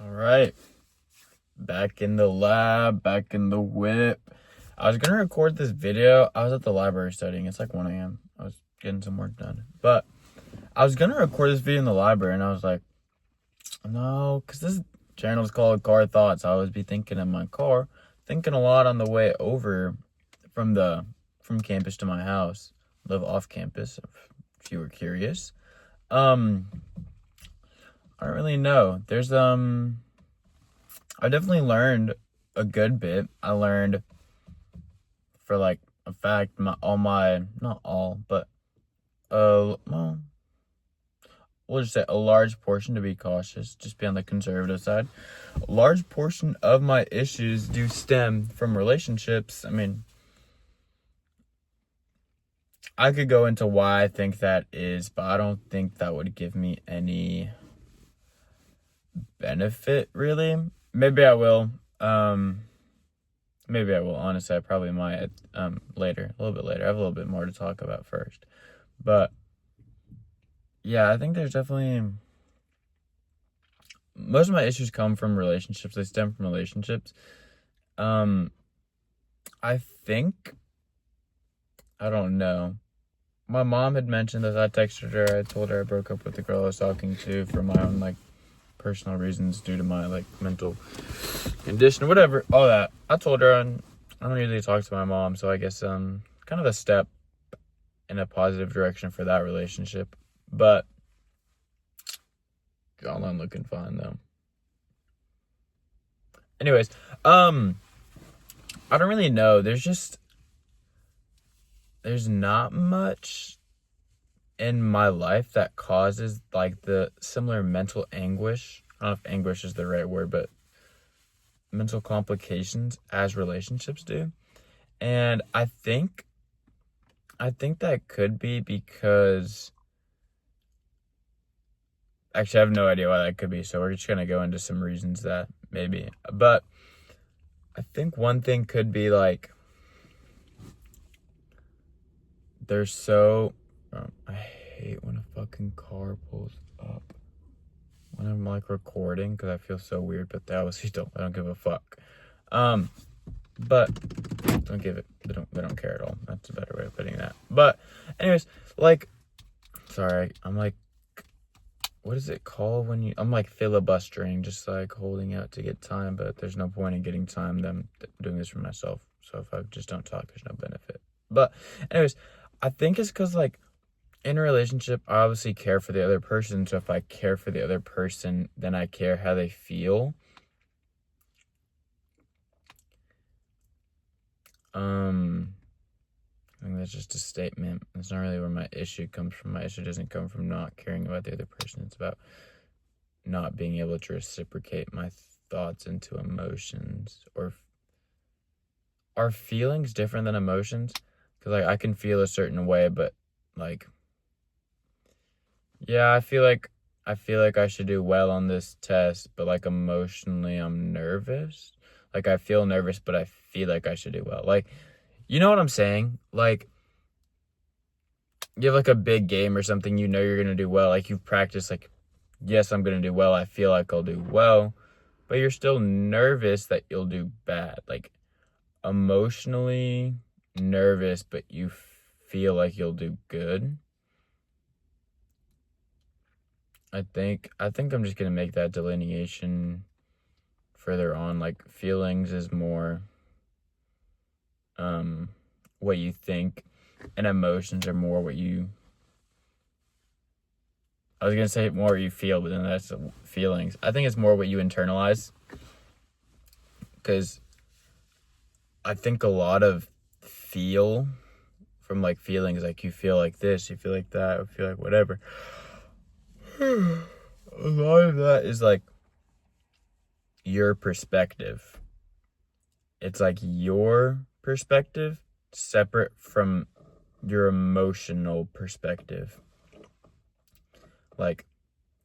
All right, back in the lab, back in the whip. I was gonna record this video. I was at the library studying. It's like 1 a.m. I was getting some work done. But I was gonna record this video in the library, and I was like, no, because this channel is called Car Thoughts. I always be thinking in my car, thinking a lot on the way over from campus to my house. Live off campus, if you were curious. I don't really know. I definitely learned a good bit. I learned, for like a fact, not all, but well, we'll just say a large portion, to be cautious, just be on the conservative side. A large portion of my issues do stem from relationships. I mean, I could go into why I think that is, but I don't think that would give me any benefit, really. Maybe I will. Maybe I will. Honestly, I probably might later, a little bit later. I have a little bit more to talk about first. But yeah, I think there's definitely most of my issues come from relationships. They stem from relationships. I think, I don't know. My mom had mentioned this. I texted her. I told her I broke up with the girl I was talking to for my own personal reasons due to my mental condition, whatever, all that. I told her, and I don't usually talk to my mom, so I guess kind of a step in a positive direction for that relationship. But online looking fine though. Anyways, I don't really know. There's not much in my life that causes the similar mental anguish. I don't know if anguish is the right word, but mental complications as relationships do. And I think that could be because, actually, I have no idea why that could be, so we're just gonna go into some reasons that maybe. But I think one thing could be they're so I hate when a fucking car pulls up when I'm recording, because I feel so weird, but they obviously I don't give a fuck. But they don't care at all. That's a better way of putting that. But anyways, sorry, I'm what is it called when I'm filibustering, just holding out to get time, but there's no point in getting time. Them doing this for myself. So if I just don't talk, there's no benefit. But anyways, I think it's because in a relationship, I obviously care for the other person. So if I care for the other person, then I care how they feel. I think that's just a statement. That's not really where my issue comes from. My issue doesn't come from not caring about the other person. It's about not being able to reciprocate my thoughts into emotions. Or are feelings different than emotions? Because I can feel a certain way, but yeah, I feel like I should do well on this test, but emotionally I'm nervous. I feel nervous, but I feel like I should do well. You know what I'm saying? You have a big game or something, you're gonna do well. You've practiced, yes, I'm gonna do well. I feel like I'll do well, but you're still nervous that you'll do bad. Emotionally nervous, but you feel like you'll do good. I think I'm just gonna make that delineation further on. Feelings is more what you think, and emotions are more what you, I was gonna say more what you feel, but then that's feelings. I think it's more what you internalize, because I think a lot of feel from feelings, you feel like this, you feel like that, you feel like whatever. A lot of that is your perspective. It's your perspective separate from your emotional perspective.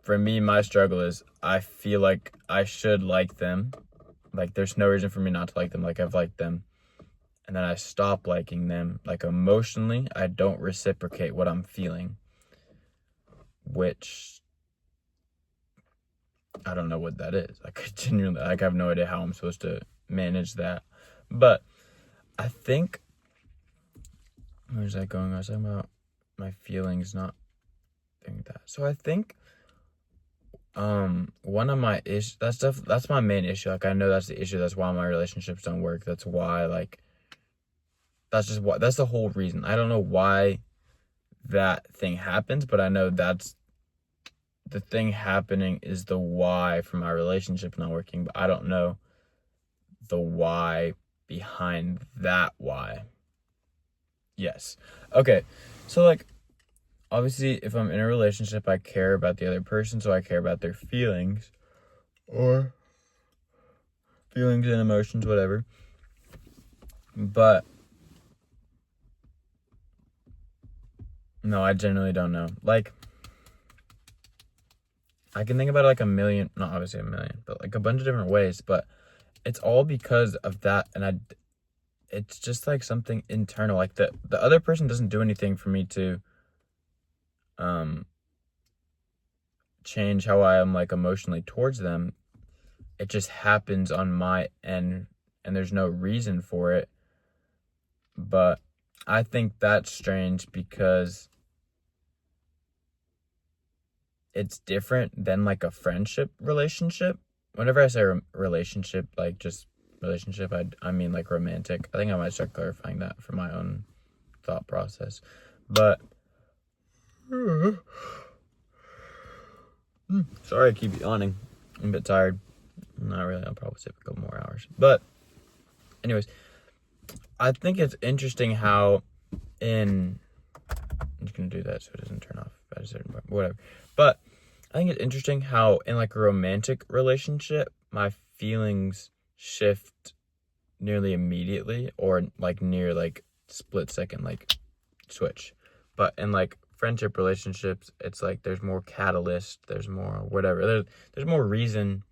For me, my struggle is I feel like I should like them. There's no reason for me not to like them. I've liked them. And then I stop liking them. Emotionally, I don't reciprocate what I'm feeling. Which I don't know what that is. Like, I genuinely, like, I have no idea how I'm supposed to manage that. But I think, where's that going? I was talking about my feelings, not thinking that. So I think, one of my issues, that's my main issue. Like, I know that's the issue. That's why my relationships don't work. That's why, like, that's the whole reason. I don't know why that thing happens, but I know that's the thing happening is the why for my relationship not working, but I don't know the why behind that why. Yes. Okay. So, like, obviously, if I'm in a relationship, I care about the other person, so I care about their feelings or feelings and emotions, whatever. But no, I genuinely don't know. Like, I can think about it like a million, not obviously a million, but like a bunch of different ways, but it's all because of that. And it's just like something internal. Like, the other person doesn't do anything for me to change how I am, like, emotionally towards them. It just happens on my end, and there's no reason for it. But I think that's strange because it's different than like a friendship relationship. Whenever I say relationship, like just relationship, I mean like romantic. I think I might start clarifying that for my own thought process. But sorry, I keep yawning. I'm a bit tired. Not really. I'll probably sleep a couple more hours. But anyways, I think it's interesting how I'm just gonna do that so it doesn't turn off at a certain point. Whatever. But I think it's interesting how in like a romantic relationship, my feelings shift nearly immediately, or like near like split second, like switch. But in like friendship relationships, it's like there's more catalyst, there's more whatever. There's more reason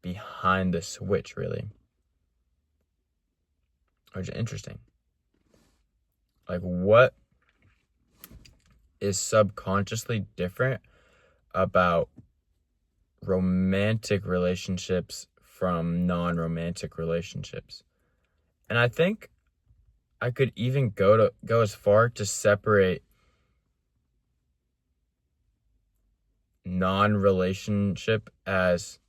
behind the switch, really. Which is interesting. Like, what is subconsciously different about romantic relationships from non-romantic relationships? And I think I could even go as far to separate non-relationship as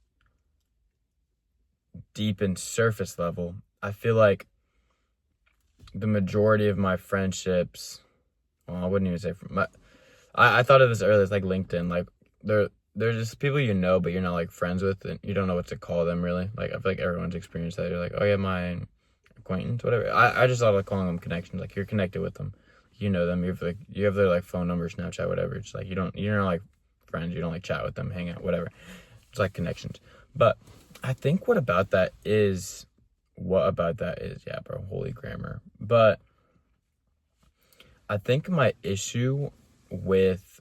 deep and surface level. I feel like the majority of my friendships, well, I wouldn't even say I thought of this earlier. It's like LinkedIn. Like, they're just people you know, but you're not like friends with, and you don't know what to call them really. Like, I feel like everyone's experienced that. You're like, oh yeah, my acquaintance, whatever. I just thought of calling them connections. Like, you're connected with them, you know them. You have their like phone number, Snapchat, whatever. It's like you're not like friends. You don't like chat with them, hang out, whatever. It's like connections. But I think what about that is, yeah, bro, holy grammar. But I think my issue with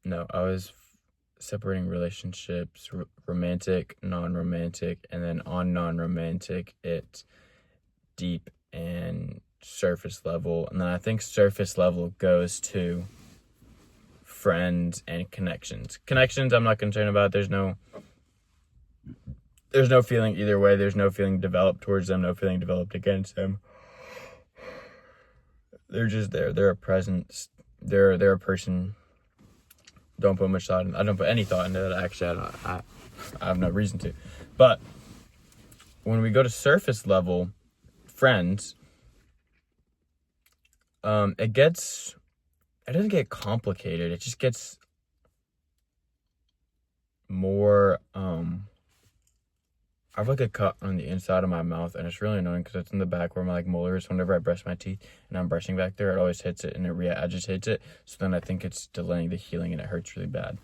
no, I was separating relationships, romantic, non-romantic, and then on non-romantic, it's deep and surface level. And then I think surface level goes to friends and connections. Connections, I'm not concerned about. There's no feeling either way. There's no feeling developed towards them, no feeling developed against them. They're just there. They're a presence. They're a person. Don't put much thought in. I don't put any thought into that. Actually, I have no reason to. But when we go to surface level friends, it doesn't get complicated. It just gets more. I have like a cut on the inside of my mouth, and it's really annoying because it's in the back where my like molars. Whenever I brush my teeth and I'm brushing back there, it always hits it and it agitates it. So then I think it's delaying the healing and it hurts really bad.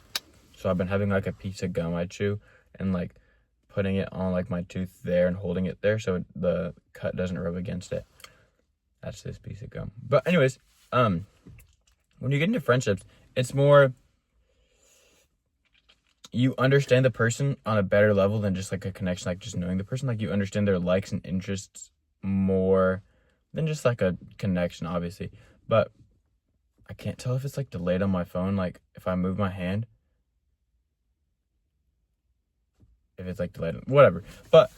So I've been having like a piece of gum I chew and like putting it on like my tooth there and holding it there so the cut doesn't rub against it. That's this piece of gum. But anyways, when you get into friendships, it's more, you understand the person on a better level than just like a connection, like just knowing the person. Like, you understand their likes and interests more than just like a connection, obviously. But I can't tell if it's like delayed on my phone, like if I move my hand, if it's like delayed, whatever. But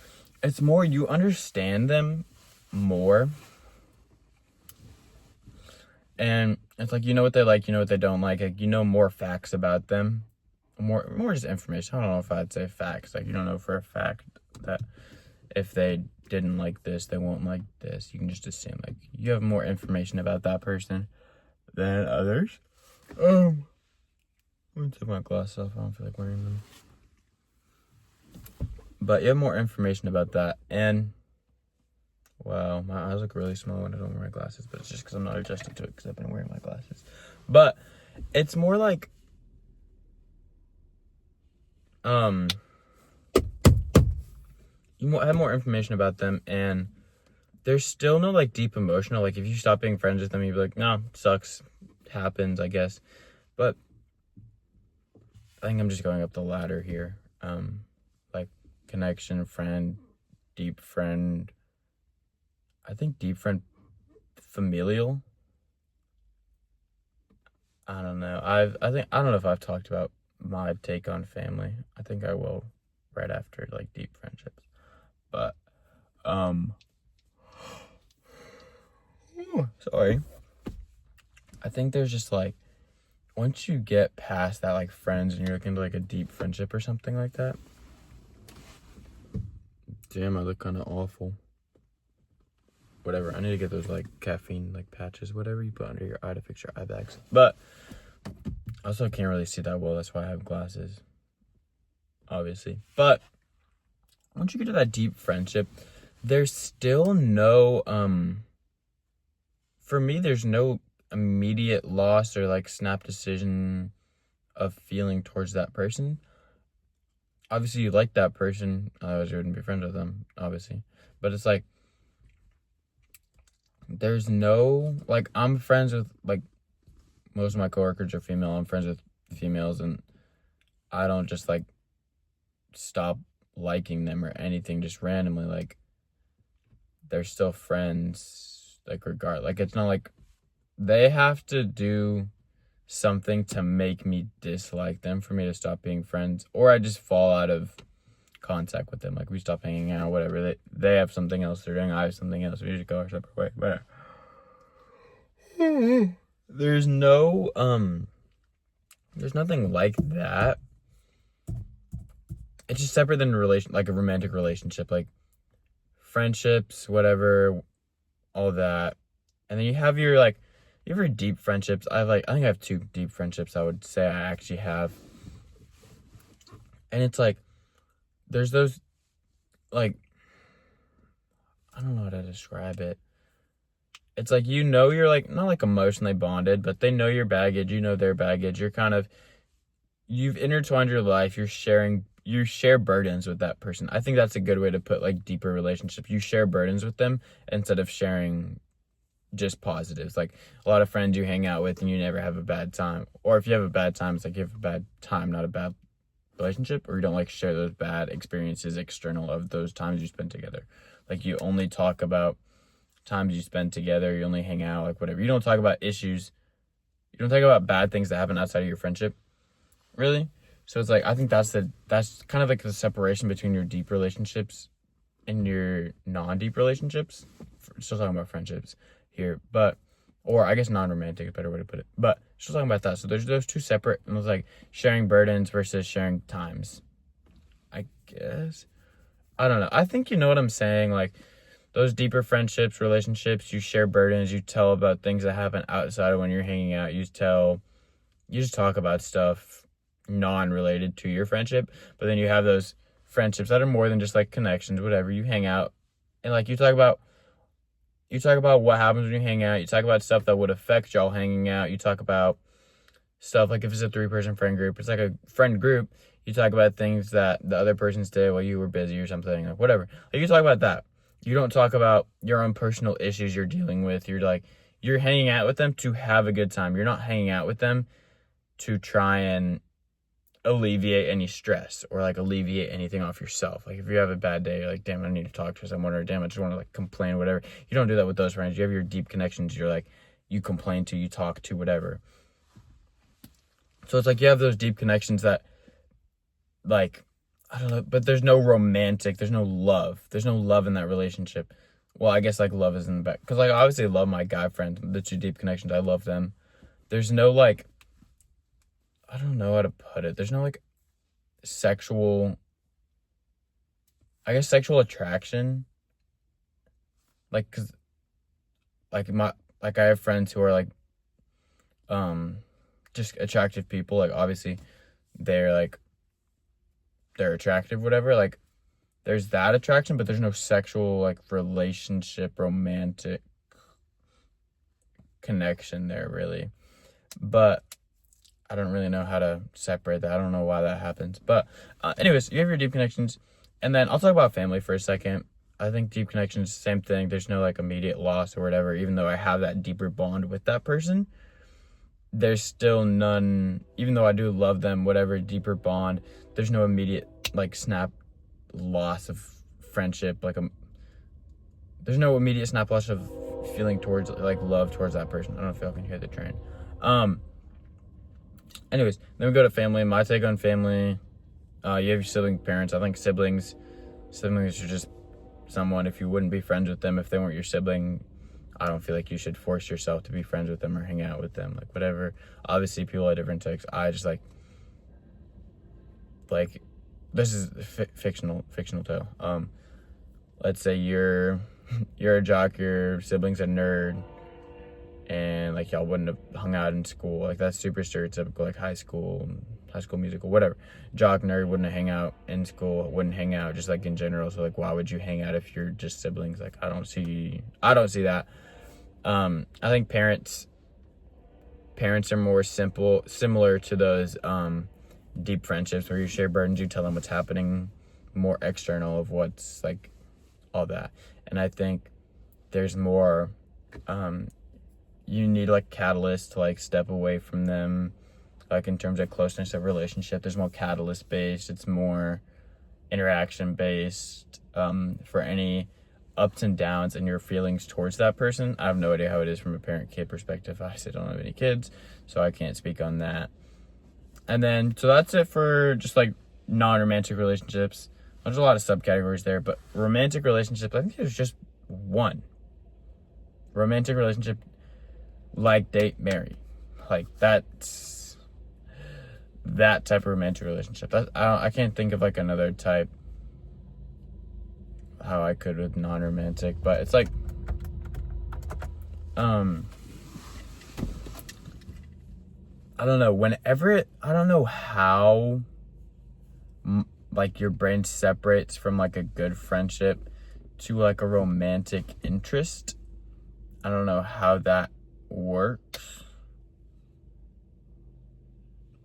it's more, you understand them more. And it's like, you know what they like, you know what they don't like you know more facts about them. More just information. I don't know if I'd say facts. Like, you don't know for a fact that if they didn't like this, they won't like this. You can just assume, like, you have more information about that person than others. I'm gonna take my glasses off. I don't feel like wearing them. But you have more information about that. And, wow, my eyes look really small when I don't wear my glasses. But it's just because I'm not adjusted to it because I've been wearing my glasses. But it's more like, you have more information about them, and there's still no, like, deep emotional, like, if you stop being friends with them, you'd be like, no, sucks, happens, I guess. But I think I'm just going up the ladder here. Like, connection, friend, deep friend, I think deep friend, familial. I don't know. I don't know if I've talked about my take on family. I think I will right after, like, deep friendships. But, sorry. I think there's just, like, once you get past that, like, friends and you're looking to, like, a deep friendship or something like that. Damn, I look kind of awful. Whatever, I need to get those, like, caffeine, like, patches, whatever you put under your eye to fix your eye bags. But I also can't really see that well. That's why I have glasses, obviously. But once you get to that deep friendship, there's still no, for me, there's no immediate loss or, like, snap decision of feeling towards that person. Obviously, you like that person, otherwise you wouldn't be friends with them, obviously. But it's like, there's no, like, I'm friends with, like, most of my coworkers are female. I'm friends with females, and I don't just, like, stop liking them or anything just randomly. Like, they're still friends, like, regard. Like, it's not like they have to do something to make me dislike them for me to stop being friends, or I just fall out of contact with them. Like, we stop hanging out, whatever. They have something else they're doing, I have something else, we just go our separate way, whatever. There's no there's nothing like that. It's just separate than like a romantic relationship, like friendships, whatever, all that. And then you have your, like, you have your deep friendships. I think I have 2 deep friendships I would say I actually have. And it's like, there's those, like, I don't know how to describe it. It's like, you know, you're, like, not, like, emotionally bonded, but they know your baggage, you know their baggage. You're kind of, you've intertwined your life, you share burdens with that person. I think that's a good way to put, like, deeper relationships. You share burdens with them instead of sharing just positives. Like, a lot of friends you hang out with and you never have a bad time. Or if you have a bad time, it's like you have a bad time, not a bad relationship. Or you don't, like, share those bad experiences external of those times you spend together. Like, you only talk about times you spend together, you only hang out, like, whatever. You don't talk about issues. You don't talk about bad things that happen outside of your friendship, really. So it's like, I think that's kind of like the separation between your deep relationships and your non-deep relationships. Still talking about friendships here, but, or I guess non-romantic is a better way to put it, but still talking about that. So there's those 2 separate, and it's like sharing burdens versus sharing times, I guess. I don't know. I think you know what I'm saying. Like, those deeper friendships, relationships, you share burdens, you tell about things that happen outside of when you're hanging out. You just talk about stuff non-related to your friendship. But then you have those friendships that are more than just, like, connections, whatever. You hang out and, like, you talk about what happens when you hang out. You talk about stuff that would affect y'all hanging out. You talk about stuff, like, if it's a 3-person friend group, it's like a friend group. You talk about things that the other persons did while you were busy or something, like, whatever. Like, you talk about that. You don't talk about your own personal issues you're dealing with. You're hanging out with them to have a good time. You're not hanging out with them to try and alleviate any stress or, like, alleviate anything off yourself. Like, if you have a bad day, you're like, damn, I need to talk to someone, or damn, I just want to, like, complain, whatever. You don't do that with those friends. You have your deep connections. You're like, you complain to, you talk to, whatever. So it's like you have those deep connections that, like, I don't know, but there's no romantic, there's no love. There's no love in that relationship. Well, I guess, like, love is in the back. Because, like, I obviously love my guy friends, the two deep connections. I love them. There's no, like, I don't know how to put it. There's no, like, sexual, I guess, sexual attraction. Like, because, like, I have friends who are, like, just attractive people. Like, obviously, they're, like, they're attractive, whatever. Like, there's that attraction, but there's no sexual, like, relationship, romantic connection there, really. But I don't really know how to separate that. I don't know why that happens. But anyways, you have your deep connections. And then I'll talk about family for a second. I think deep connections, same thing. There's no, like, immediate loss or whatever. Even though I have that deeper bond with that person, there's still none, even though I do love them, whatever, deeper bond, there's no immediate, like, snap loss of friendship. Like, there's no immediate snap loss of feeling towards, like, love towards that person. I don't know if y'all can hear the train. Anyways, then we go to family. My take on family, you have your sibling parents. I think siblings are just someone, if you wouldn't be friends with them, if they weren't your sibling, I don't feel like you should force yourself to be friends with them or hang out with them, like, whatever. Obviously, people have different takes. I just, like, this is fictional tale. Let's say you're a jock, your sibling's a nerd, and, like, y'all wouldn't have hung out in school. Like, that's super stereotypical, like, High School Musical, whatever. Jock, nerd, wouldn't hang out in school, wouldn't hang out just, like, in general. So, like, why would you hang out if you're just siblings? Like, I don't see that. I think parents are more similar to those deep friendships where you share burdens, you tell them what's happening, more external of what's, like, all that. And I think there's more you need, like, catalyst to, like, step away from them, like, in terms of closeness of relationship. There's more catalyst based, it's more interaction based, for any ups and downs and your feelings towards that person. I have no idea how it is from a parent-kid perspective. I still don't have any kids, so I can't speak on that. And then, so that's it for just, like, non-romantic relationships. There's a lot of subcategories there, but romantic relationships, I think there's just one. Romantic relationship, like, date, marry. Like, that's that type of romantic relationship. I can't think of, like, another type how I could with non-romantic, but it's like, I don't know, I don't know how, like, your brain separates from, like, a good friendship to, like, a romantic interest. I don't know how that works.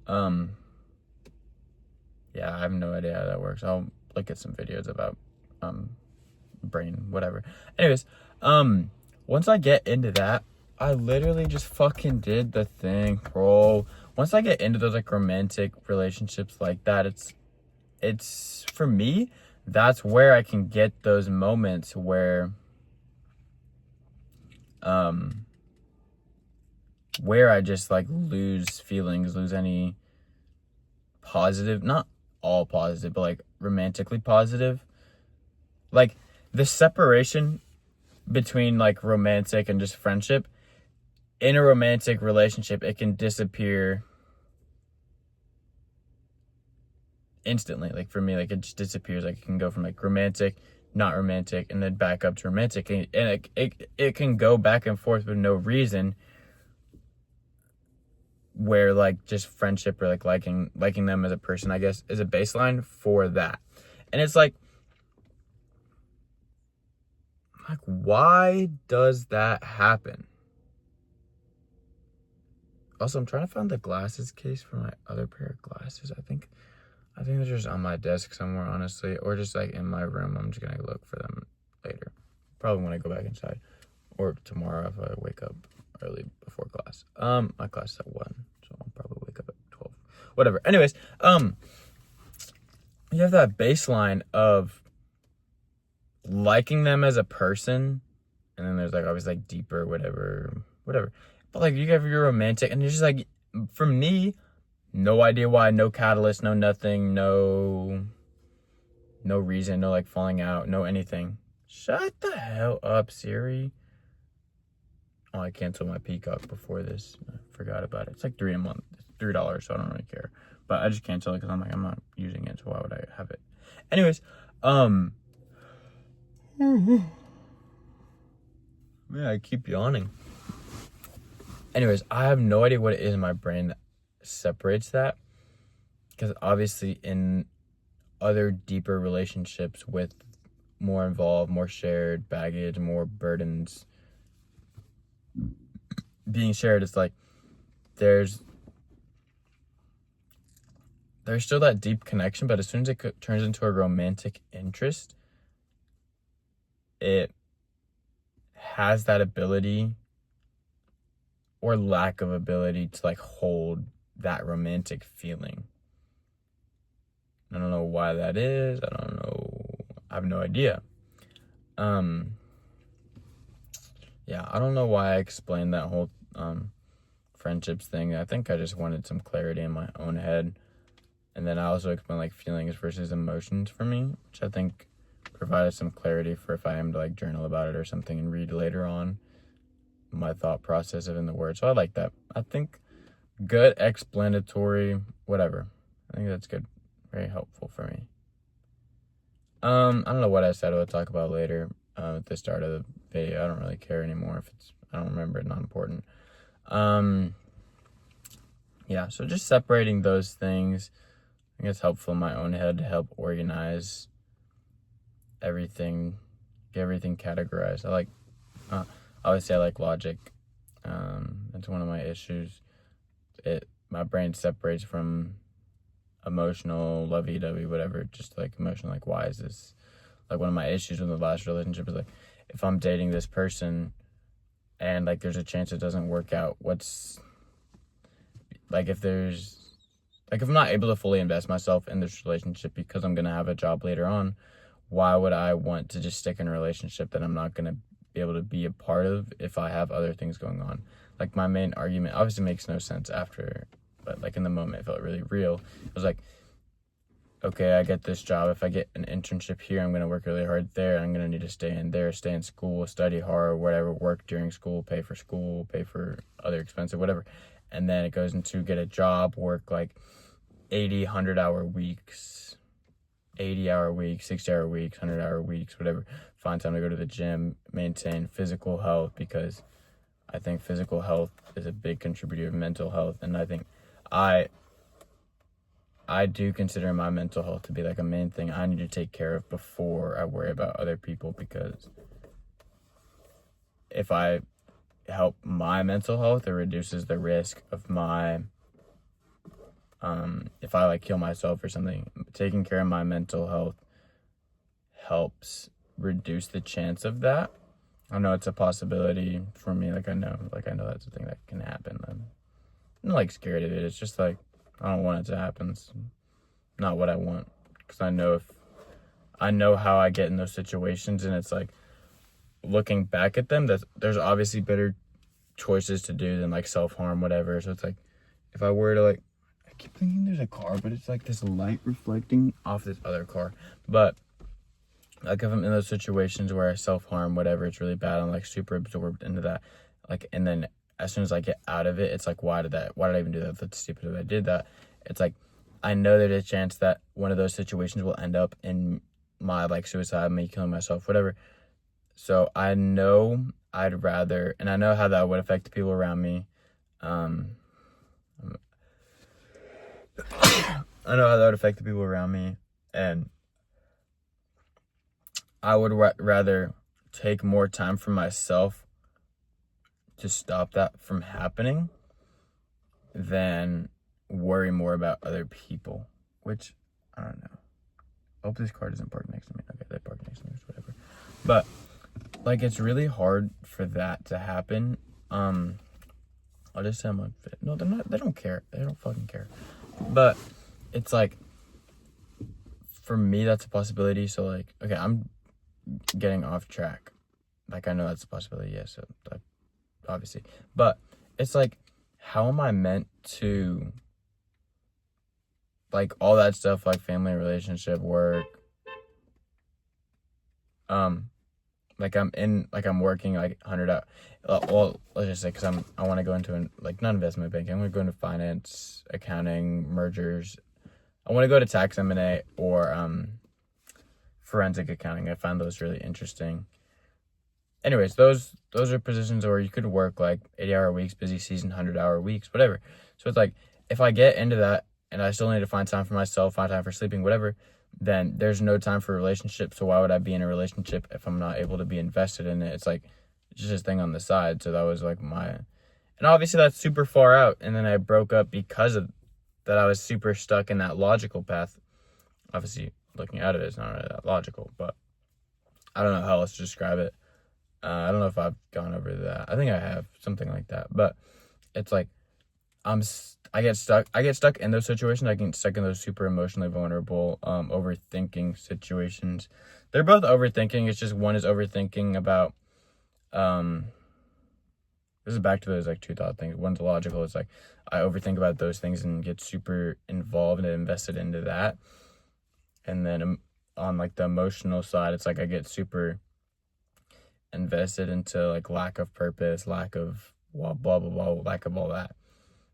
Yeah, I have no idea how that works. I'll look at some videos about, brain, whatever. Anyways, once I get into that, I literally just fucking did the thing, bro. Once I get into those, like, romantic relationships like that, it's for me, that's where I can get those moments where I just, like, lose feelings, lose any positive, not all positive, but, like, romantically positive. Like, the separation between, like, romantic and just friendship, in a romantic relationship, it can disappear instantly. Like, for me, like, it just disappears. Like, it can go from, like, romantic, not romantic, and then back up to romantic, and it can go back and forth with no reason, where, like, just friendship or, like, liking them as a person, I guess, is a baseline for that. And it's like, why does that happen? Also, I'm trying to find the glasses case for my other pair of glasses. I think they're just on my desk somewhere, honestly, or just, like, in my room. I'm just gonna look for them later, probably when I go back inside, or tomorrow if I wake up early before class. My class is at 1, so I'll probably wake up at 12. Whatever. Anyways, you have that baseline of liking them as a person, and then there's, like, obviously, like, deeper, whatever. But like you have your romantic, and you're just like, for me, no idea why, no catalyst, no nothing, no reason, no like falling out, no anything. Shut the hell up, Siri. Oh, I canceled my Peacock before this. I forgot about it. It's like $3 a month. It's $3, so I don't really care. But I just canceled it because I'm like, I'm not using it, so why would I have it? Anyways, yeah, I keep yawning. Anyways, I have no idea what it is in my brain that separates that. Because obviously in other deeper relationships with more involved, more shared baggage, more burdens being shared, it's like there's still that deep connection, but as soon as it turns into a romantic interest, it has that ability or lack of ability to like hold that romantic feeling. I don't know why that is. I don't know. I have no idea. Yeah, I don't know why I explained that whole friendships thing. I think I just wanted some clarity in my own head. And then I also explained like feelings versus emotions for me, which I think provided some clarity for if I am to like journal about it or something and read later on my thought process of in the words. So I like that. I think good, explanatory, whatever. I think that's good. Very helpful for me. I don't know what I said I would talk about later at the start of the video. I don't really care anymore if it's, I don't remember it, not important. Yeah, so just separating those things, I think it's helpful in my own head to help organize everything, get everything categorized. I like, obviously I like logic. That's one of my issues. My brain separates from emotional, lovey-dovey, whatever, just like emotional, like why is this, like one of my issues with the last relationship is like, if I'm dating this person and like there's a chance it doesn't work out, what's, like if I'm not able to fully invest myself in this relationship because I'm going to have a job later on, why would I want to just stick in a relationship that I'm not going to be able to be a part of if I have other things going on? Like my main argument obviously makes no sense after, but like in the moment it felt really real. It was like, okay, I get this job. If I get an internship here, I'm going to work really hard there. I'm going to need to stay in school, study hard, whatever, work during school, pay for other expenses, whatever. And then it goes into get a job, work like 80, 100-hour weeks, 80-hour weeks, 60-hour weeks, 100-hour weeks, whatever. Find time to go to the gym, maintain physical health, because I think physical health is a big contributor of mental health. And I think I do consider my mental health to be like a main thing I need to take care of before I worry about other people, because if I help my mental health, it reduces the risk of my, if I like kill myself or something. Taking care of my mental health helps reduce the chance of that. I know it's a possibility for me. I know that's a thing that can happen. I'm not like scared of it. It's just like, I don't want it to happen. It's not what I want, because I know how I get in those situations, and it's like looking back at them, that there's obviously better choices to do than like self-harm, whatever. So it's like, if I were to like, I keep thinking there's a car, but it's like this light reflecting off this other car. But like if I'm in those situations where I self-harm, whatever, it's really bad, I'm like super absorbed into that, like, and then as soon as I get out of it, it's like, why did I even do that? That's stupid that I did that. It's like, I know there's a chance that one of those situations will end up in my like suicide, me killing myself, whatever. So I know I'd rather, and I know how that would affect the people around me. I know how that would affect the people around me, and I would rather take more time for myself to stop that from happening than worry more about other people, which, I don't know. I hope this car doesn't park next to me. Okay, they park next to me, whatever. But, like, it's really hard for that to happen. I'll just say I'm unfit. No, they're not. They don't care. They don't fucking care. But it's like, for me, that's a possibility. So, like, okay, I'm getting off track. Like, I know that's a possibility, yes, so, like, obviously. But it's like, how am I meant to, like, all that stuff, like family, relationship, work, like I'm working like 100 out. Well, let's just say, because I want to go into like not investment banking. I'm going to go into finance, accounting, mergers. I want to go to tax M&A or forensic accounting. I find those really interesting. Anyways, those are positions where you could work like 80-hour weeks, busy season, 100-hour weeks, whatever. So it's like, if I get into that and I still need to find time for myself, find time for sleeping, whatever, then there's no time for relationships. So why would I be in a relationship if I'm not able to be invested in it? It's like, it's just a thing on the side. So that was like and obviously that's super far out. And then I broke up because of that. I was super stuck in that logical path. Obviously, looking at it, it's not really that logical, but I don't know how else to describe it. I don't know if I've gone over that. I think I have, something like that. But it's like, I get stuck in those situations. I get stuck in those super emotionally vulnerable, overthinking situations. They're both overthinking. It's just one is overthinking about, this is back to those like two thought things. One's logical. It's like, I overthink about those things and get super involved and invested into that. And then on like the emotional side, it's like I get super invested into like lack of purpose, lack of blah, blah, blah, blah, lack of all that.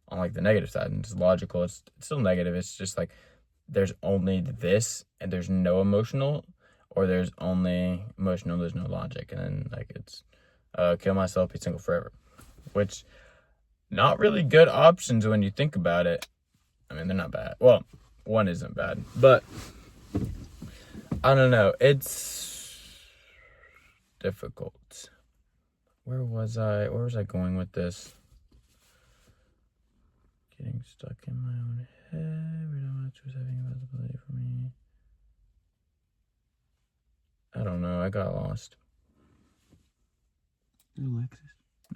On like the negative side, and it's logical, it's still negative. It's just like, there's only this and there's no emotional, or there's only emotional, there's no logic. And then like, it's kill myself, be single forever, which not really good options when you think about it. I mean, they're not bad. Well, one isn't bad, but I don't know, it's difficult. Where was I going with this? Getting stuck in my own head. We don't know what was having a possibility for me. I don't know. I got lost. Alexis?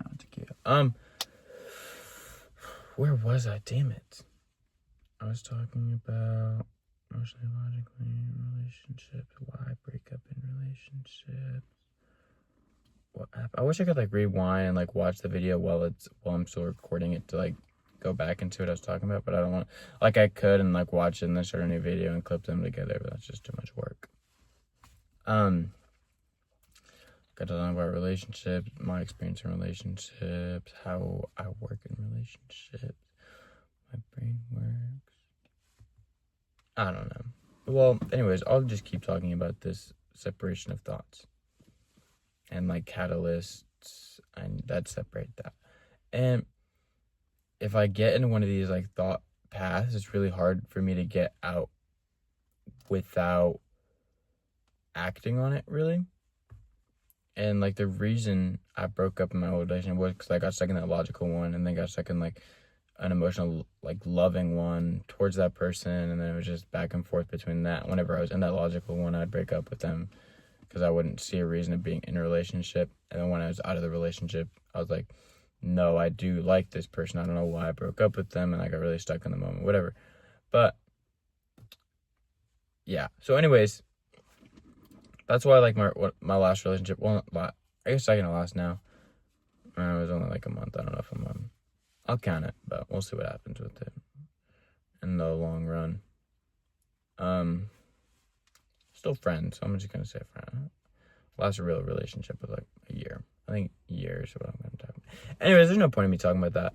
No, it's a kid. Where was I? Damn it. I was talking about emotionally, logically, relationships. Why break up in relationships? What app? I wish I could like rewind and like watch the video while I'm still recording it to like go back and see what I was talking about, but I don't want, like, I could and like watch it and then start a new video and clip them together, but that's just too much work. Got to learn about relationships, my experience in relationships, how I work in relationships, my brain works. I don't know. Well, anyways, I'll just keep talking about this separation of thoughts and like catalysts and that separate that. And if I get into one of these like thought paths, it's really hard for me to get out without acting on it, really. And like the reason I broke up in my old relationship was because I got stuck in that logical one, and then got stuck in like an emotional, like loving one towards that person, and then it was just back and forth between that. Whenever I was in that logical one, I'd break up with them because I wouldn't see a reason of being in a relationship. And then when I was out of the relationship, I was like, no, I do like this person. I don't know why I broke up with them, and I got really stuck in the moment, whatever. But yeah. So anyways, that's why I like my last relationship. Well, I guess second to last now. It was only like a month. I don't know if I'll count it, but we'll see what happens with it in the long run. Still friends. So I'm just gonna say friend. Last real relationship was like a year. I think years is what I'm gonna talk about. Anyways, there's no point in me talking about that.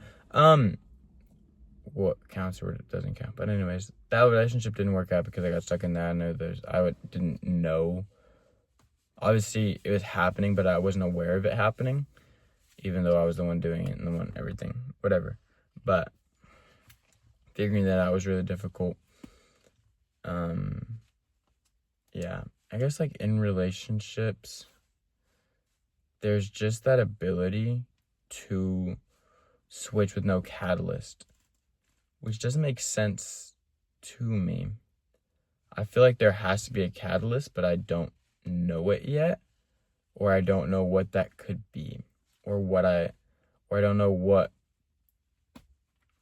What counts or what doesn't count. But anyways, that relationship didn't work out because I got stuck in that. Didn't know. Obviously, it was happening, but I wasn't aware of it happening, even though I was the one doing it and the one everything, whatever. But figuring that out was really difficult. Yeah, I guess like in relationships, there's just that ability to switch with no catalyst, which doesn't make sense to me. I feel like there has to be a catalyst, but I don't know it yet, or I don't know what that could be, or I don't know what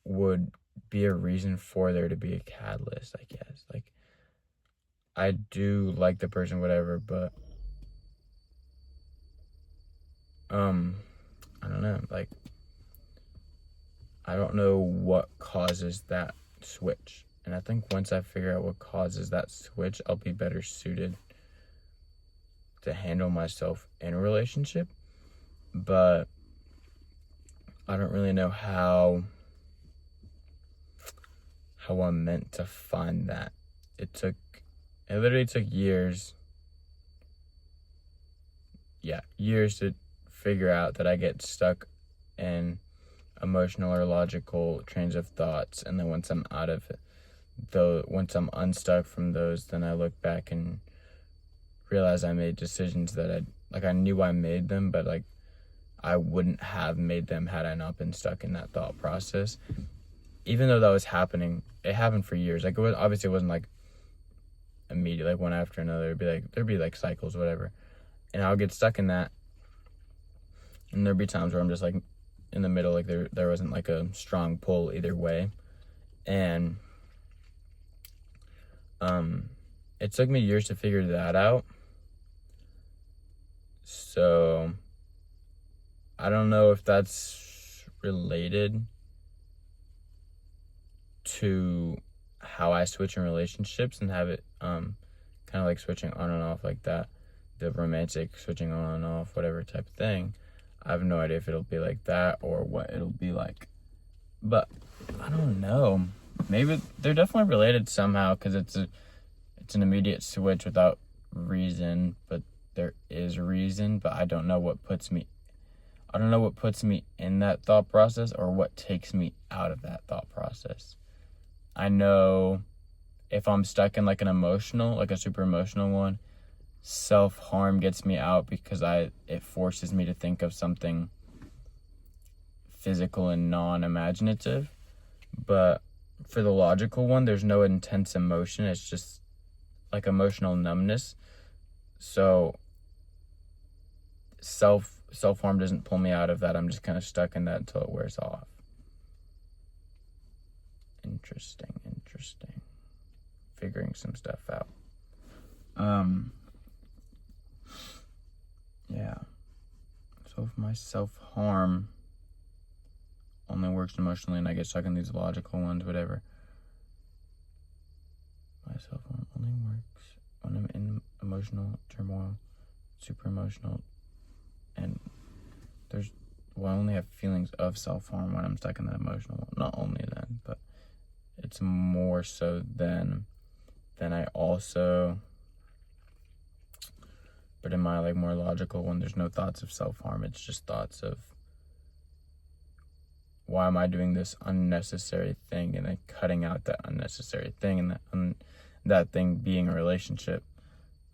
would be a reason for there to be a catalyst, I guess. Like, I do like the person, whatever, but I don't know, like, I don't know what causes that switch. And I think once I figure out what causes that switch, I'll be better suited to handle myself in a relationship. But I don't really know how I'm meant to find that. It literally took years. Yeah, years to figure out that I get stuck in emotional or logical trains of thoughts, and then once I'm out of it, once I'm unstuck from those, then I look back and realize I made decisions that I knew I made them, but like I wouldn't have made them had I not been stuck in that thought process. Even though that was happening, it happened for years. Like obviously it wasn't like immediate, like one after another. There'd be like cycles, whatever, and I'll get stuck in that, and there'd be times where I'm just like in the middle, like there wasn't like a strong pull either way, and it took me years to figure that out. So I don't know if that's related to how I switch in relationships and have it kind of like switching on and off like that, the romantic switching on and off, whatever type of thing. I have no idea if it'll be like that or what it'll be like, but I don't know. Maybe they're definitely related somehow, because it's an immediate switch without reason, but there is reason. But I don't know what puts me in that thought process or what takes me out of that thought process. I know if I'm stuck in like a super emotional one, self-harm gets me out because it forces me to think of something physical and non-imaginative. But for the logical one, there's no intense emotion. It's just like emotional numbness. So self-harm doesn't pull me out of that. I'm just kind of stuck in that until it wears off. Interesting. Figuring some stuff out. Yeah. So if my self-harm only works emotionally and I get stuck in these logical ones, whatever, my self-harm only works when I'm in emotional turmoil, super emotional, and I only have feelings of self-harm when I'm stuck in that emotional. Not only then, but it's more so then I also, but in my like more logical one, there's no thoughts of self-harm. It's just thoughts of, why am I doing this unnecessary thing, and then cutting out that unnecessary thing, and that thing being a relationship.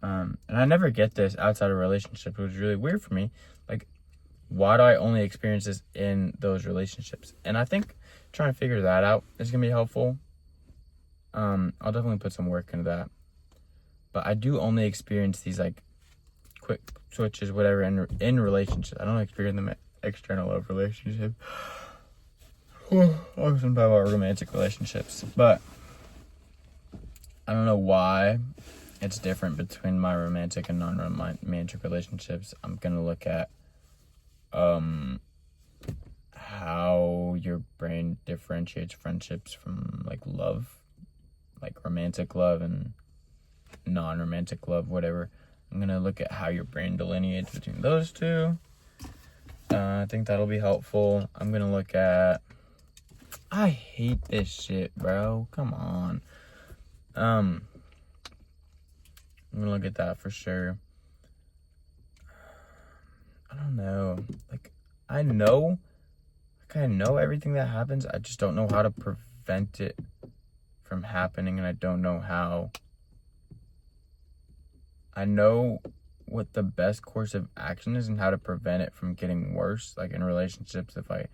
And I never get this outside of a relationship. It was really weird for me. Like, why do I only experience this in those relationships? And I think trying to figure that out is going to be helpful. I'll definitely put some work into that. But I do only experience these like quick switches, whatever, in relationships. I don't experience them external love relationships. I was talking about romantic relationships, but I don't know why it's different between my romantic and non-romantic relationships. I'm gonna look at how your brain differentiates friendships from like love, like romantic love and non-romantic love, whatever. I'm gonna look at how your brain delineates between those two. I think that'll be helpful. I'm gonna look at, I hate this shit, bro. Come on. I'm gonna look at that for sure. I don't know. Like, I know everything that happens. I just don't know how to prevent it from happening, and I don't know how. I know what the best course of action is and how to prevent it from getting worse. Like in relationships, if I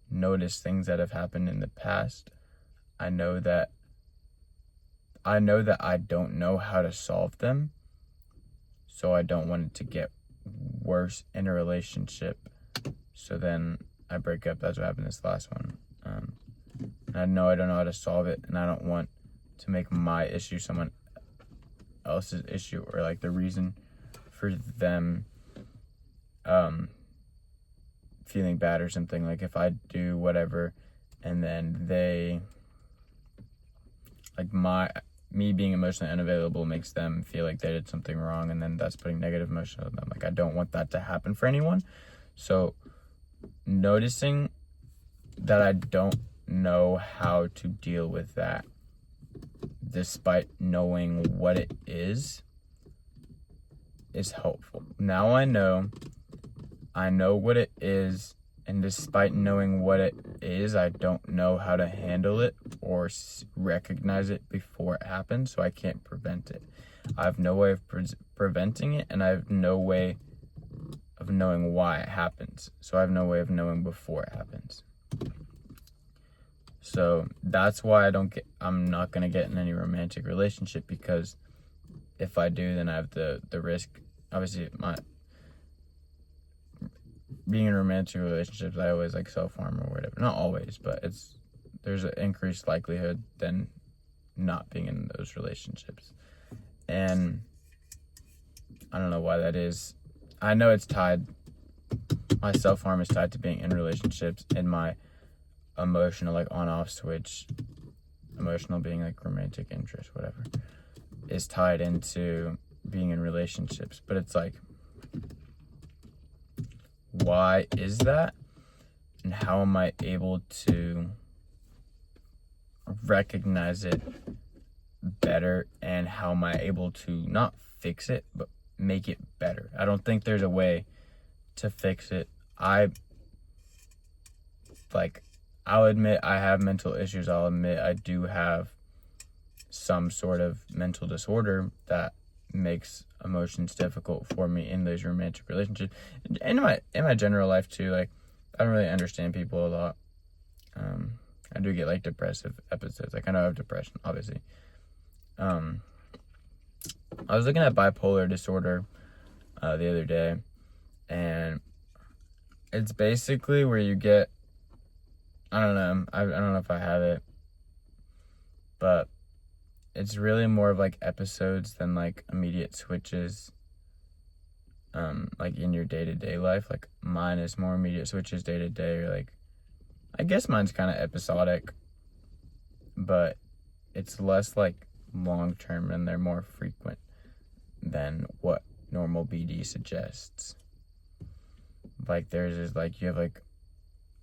notice things that have happened in the past, I know that I don't know how to solve them, so I don't want it to get worse in a relationship. So then I break up. That's what happened this last one. And I know I don't know how to solve it, and I don't want to make my issue someone else's issue, or like the reason for them feeling bad or something. Like if I do whatever and then they, like, me being emotionally unavailable makes them feel like they did something wrong, and then that's putting negative emotion on them. Like, I don't want that to happen for anyone. So noticing that I don't know how to deal with that, despite knowing what it is helpful. Now I know what it is, and despite knowing what it is, I don't know how to handle it or recognize it before it happens, so I can't prevent it. I have no way of preventing it, and I have no way of knowing why it happens. So I have no way of knowing before it happens. So that's why I'm not going to get in any romantic relationship, because if I do, then I have the risk. Obviously, being in romantic relationships, I always like self-harm or whatever. Not always, but there's an increased likelihood than not being in those relationships. And I don't know why that is. I know it's tied. My self-harm is tied to being in relationships, and my emotional, like, on-off switch, emotional being like romantic interest, whatever, is tied into being in relationships. But it's like, why is that? And how am I able to recognize it better? And how am I able to not fix it, but make it better? I don't think there's a way to fix it. I'll admit I have mental issues. I'll admit I do have some sort of mental disorder that makes emotions difficult for me in those romantic relationships. And in my general life too, like, I don't really understand people a lot. I do get like depressive episodes. Like, I know I have depression, obviously. I was looking at bipolar disorder the other day, and it's basically where you get, I don't know if I have it, but it's really more of like episodes than like immediate switches, like in your day-to-day life. Like, mine is more immediate switches day-to-day, or like, I guess mine's kind of episodic, but it's less like long-term, and they're more frequent than what normal BD suggests. Like, theirs is like, you have like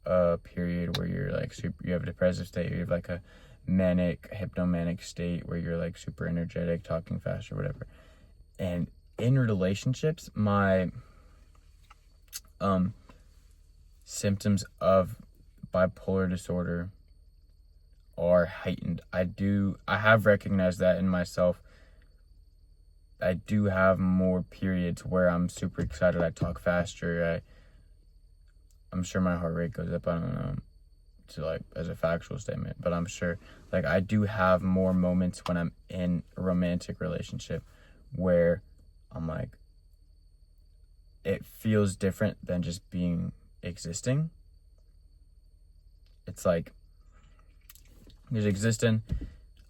a period where you're like you have a depressive state, you have like a manic, hypnomanic state where you're like super energetic, talking fast or whatever. And in relationships, my symptoms of bipolar disorder are heightened. I have recognized that in myself. I do have more periods where I'm super excited, I talk faster, I'm sure my heart rate goes up. I don't know, to like as a factual statement, but I'm sure, like, I do have more moments when I'm in a romantic relationship where I'm like, it feels different than just existing. It's like there's existing.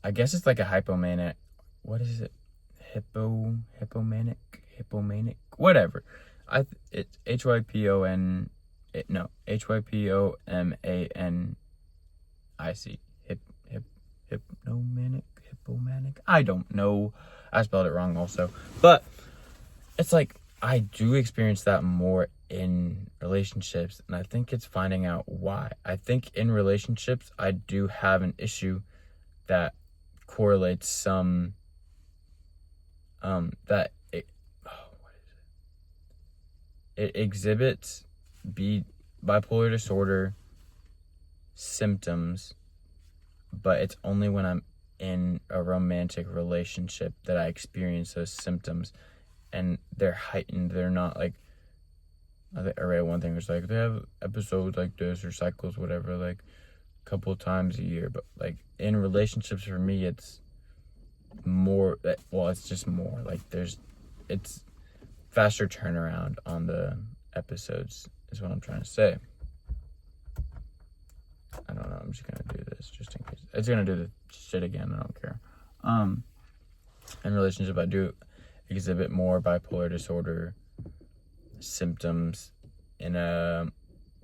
I guess it's like a hypomanic. What is it? Hypomanic, whatever. It's HYPOMANIC. Hypomanic. I don't know. I spelled it wrong also. But it's like, I do experience that more in relationships, and I think it's finding out why. I think in relationships, I do have an issue that correlates some, it exhibits bipolar disorder symptoms, but it's only when I'm in a romantic relationship that I experience those symptoms, and they're heightened. They're not like, I read one thing was like, they have episodes like this or cycles, whatever, like a couple times a year. But like in relationships, for me, it's more, it's just more like it's faster turnaround on the episodes is what I'm trying to say. I don't know, I'm just gonna do this just in case. It's gonna do the shit again, I don't care. In relationship, I do exhibit more bipolar disorder symptoms in a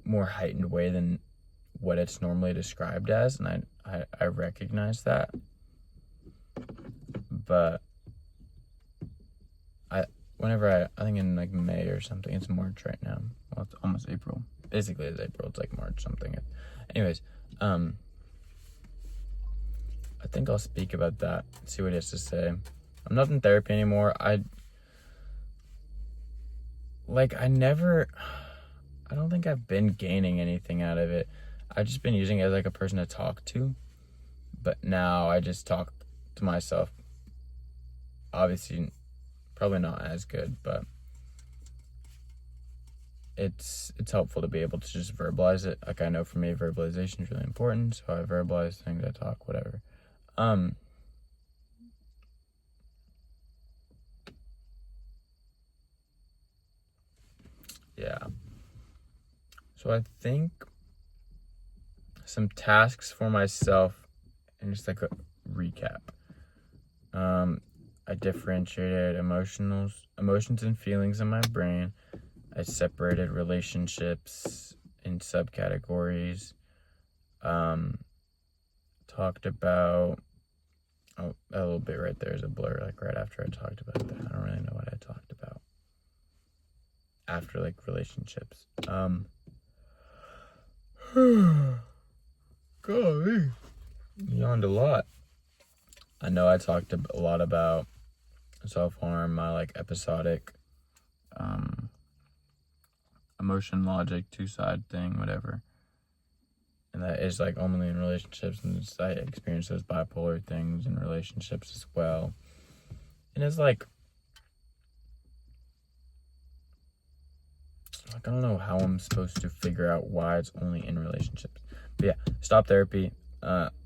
more heightened way than what it's normally described as, and I recognize that. But I think in like May or something, it's March right now. Well, it's almost April. Basically, it's April. It's like March something. Anyways, I think I'll speak about that. See what he has to say. I'm not in therapy anymore. I don't think I've been gaining anything out of it. I've just been using it as like a person to talk to. But now I just talk to myself. Obviously, probably not as good, but it's helpful to be able to just verbalize it. Like, I know for me, verbalization is really important, so I verbalize things, I talk, whatever. Yeah. So I think some tasks for myself, and just like a recap. I differentiated emotions and feelings in my brain. I separated relationships in subcategories. Talked about a little bit right there is a blur, like right after I talked about that. I don't really know what I talked about after like relationships. Golly, yawned a lot. I know I talked a lot about self-harm, my like episodic emotion logic two-side thing, whatever. And that is like only in relationships, and I experience those bipolar things in relationships as well. And it's like I don't know how I'm supposed to figure out why it's only in relationships. But yeah, stop therapy.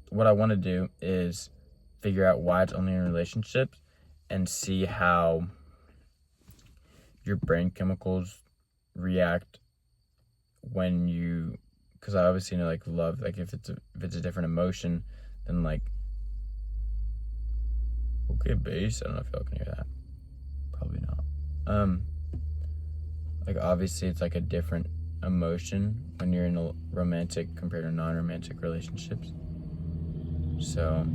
What I want to do is figure out why it's only in relationships and see how your brain chemicals react when you, because I obviously know like love, like if it's a different emotion, then like, okay, bass. I don't know if y'all can hear that. Probably not. Like obviously it's like a different emotion when you're in a romantic compared to non-romantic relationships. So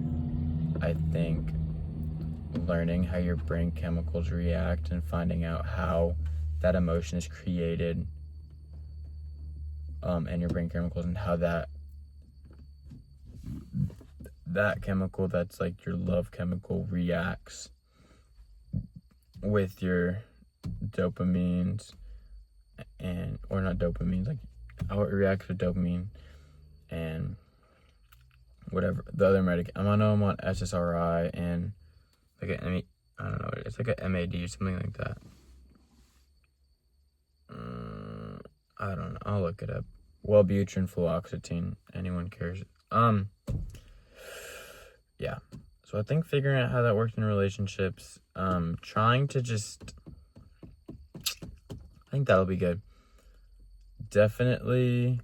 I think learning how your brain chemicals react and finding out how that emotion is created, and your brain chemicals, and how that chemical that's like your love chemical reacts with your dopamines, or not dopamines, like how it reacts with dopamine and whatever the other I'm on SSRI and like I don't know, it's like a MAD or something like that. I don't know, I'll look it up. Wellbutrin, fluoxetine, anyone cares. Yeah, so I think figuring out how that works in relationships, trying to just, I think that'll be good. Definitely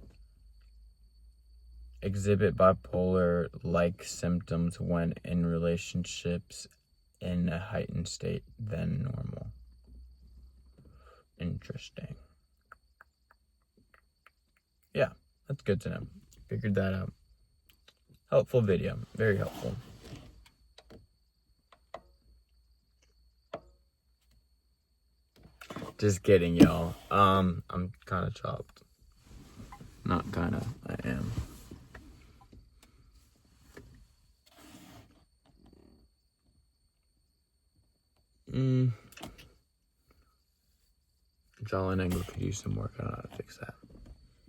exhibit bipolar-like symptoms when in relationships in a heightened state than normal. Interesting. Yeah, that's good to know. Figured that out. Helpful video. Very helpful. Just kidding, y'all. I'm kind of chopped. Not kind of. I am. Jawline angle could use some work. I don't know how to fix that.